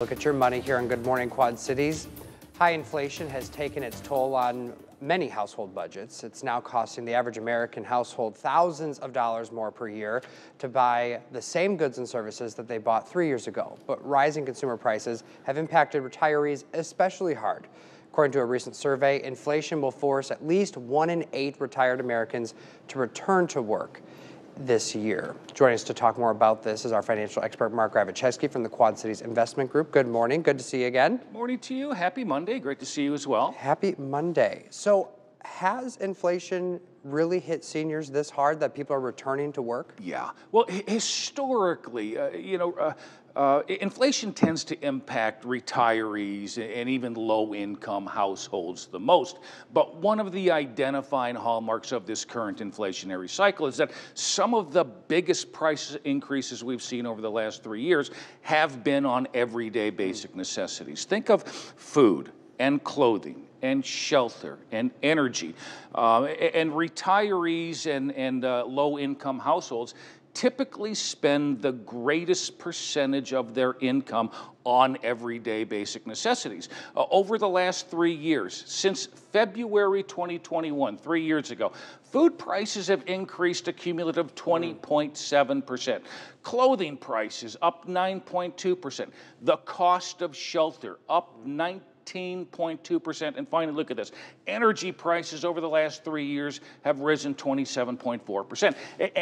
Look at your money here on Good Morning Quad Cities. High inflation has taken its toll on many household budgets. It's now costing the average American household thousands of dollars more per year to buy the same goods and services that they bought 3 years ago. But rising consumer prices have impacted retirees especially hard. According to a recent survey, inflation will force at least 1 in 8 retired Americans to return to work this year. Joining us to talk more about this is our financial expert, Mark Ravichesky from the Quad Cities Investment Group. Good morning. Good to see you again. Morning to you. Happy Monday. Great to see you as well. Happy Monday. So has inflation really hit seniors this hard that people are returning to work? Yeah. Well, historically, inflation tends to impact retirees and even low-income households the most. But one of the identifying hallmarks of this current inflationary cycle is that some of the biggest price increases we've seen over the last 3 years have been on everyday basic necessities. Think of food and clothing and shelter and energy. And retirees and low-income households typically spend the greatest percentage of their income on everyday basic necessities. Over the last 3 years, since February 2021, 3 years ago, food prices have increased a cumulative 20.7%. Clothing prices up 9.2%. The cost of shelter up 19.2%. And finally, look at this. Energy prices over the last 3 years have risen 27.4%.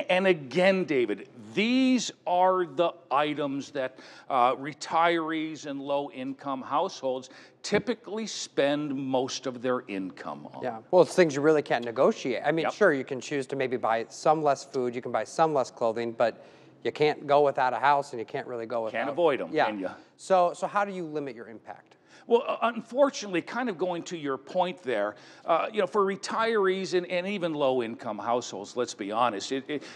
And again, David, these are the items that retirees and low-income households typically spend most of their income on. Yeah, well, it's things you really can't negotiate. I mean, Yep. Sure, you can choose to maybe buy some less food, you can buy some less clothing, but you can't go without a house and you can't really go without... Can't avoid them, yeah. can you? So how do you limit your impact? Well, unfortunately, kind of going to your point there, for retirees and even low-income households, let's be honest,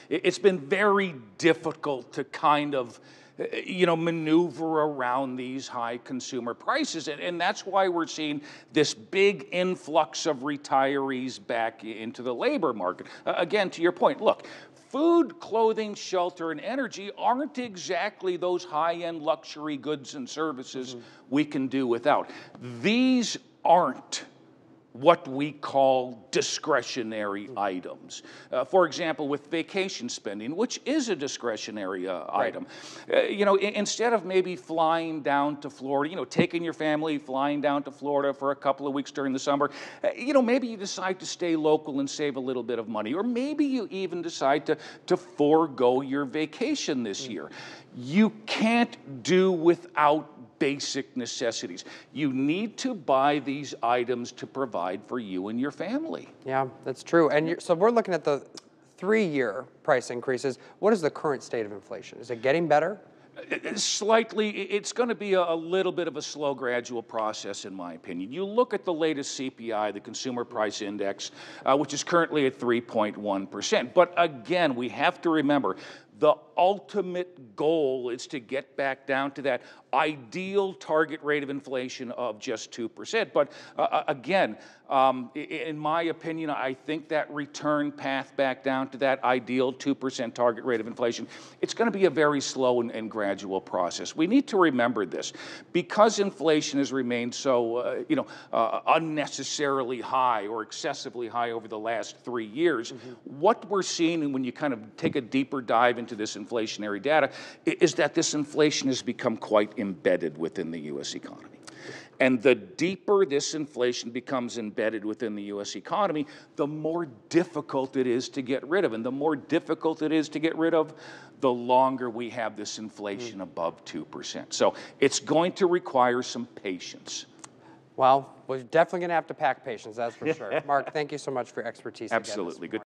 it's been very difficult to kind of maneuver around these high consumer prices. And that's why we're seeing this big influx of retirees back into the labor market. Again, to your point, look, food, clothing, shelter, and energy aren't exactly those high-end luxury goods and services we can do without. These aren't what we call discretionary items. For example, with vacation spending, which is a discretionary item. Instead of maybe flying down to Florida, taking your family, flying down to Florida for a couple of weeks during the summer, maybe you decide to stay local and save a little bit of money, or maybe you even decide to forego your vacation this year. You can't do without basic necessities. You need to buy these items to provide for you and your family. Yeah, that's true. And so we're looking at the 3-year price increases. What is the current state of inflation? Is it getting better? Slightly. It's going to be a little bit of a slow, gradual process, in my opinion. You look at the latest CPI, the Consumer Price Index, which is currently at 3.1%. But again, we have to remember, the ultimate goal is to get back down to that ideal target rate of inflation of just 2%. But again, in my opinion, I think that return path back down to that ideal 2% target rate of inflation, it's going to be a very slow and gradual process. We need to remember this. Because inflation has remained so, unnecessarily high or excessively high over the last 3 years, what we're seeing, and when you kind of take a deeper dive into this inflationary data, is that this inflation has become quite embedded within the U.S. economy. And the deeper this inflation becomes embedded within the U.S. economy, the more difficult it is to get rid of. And the more difficult it is to get rid of, the longer we have this inflation above 2%. So it's going to require some patience. Well, we're definitely going to have to pack patience, that's for sure. Mark, thank you so much for your expertise. Absolutely. Again.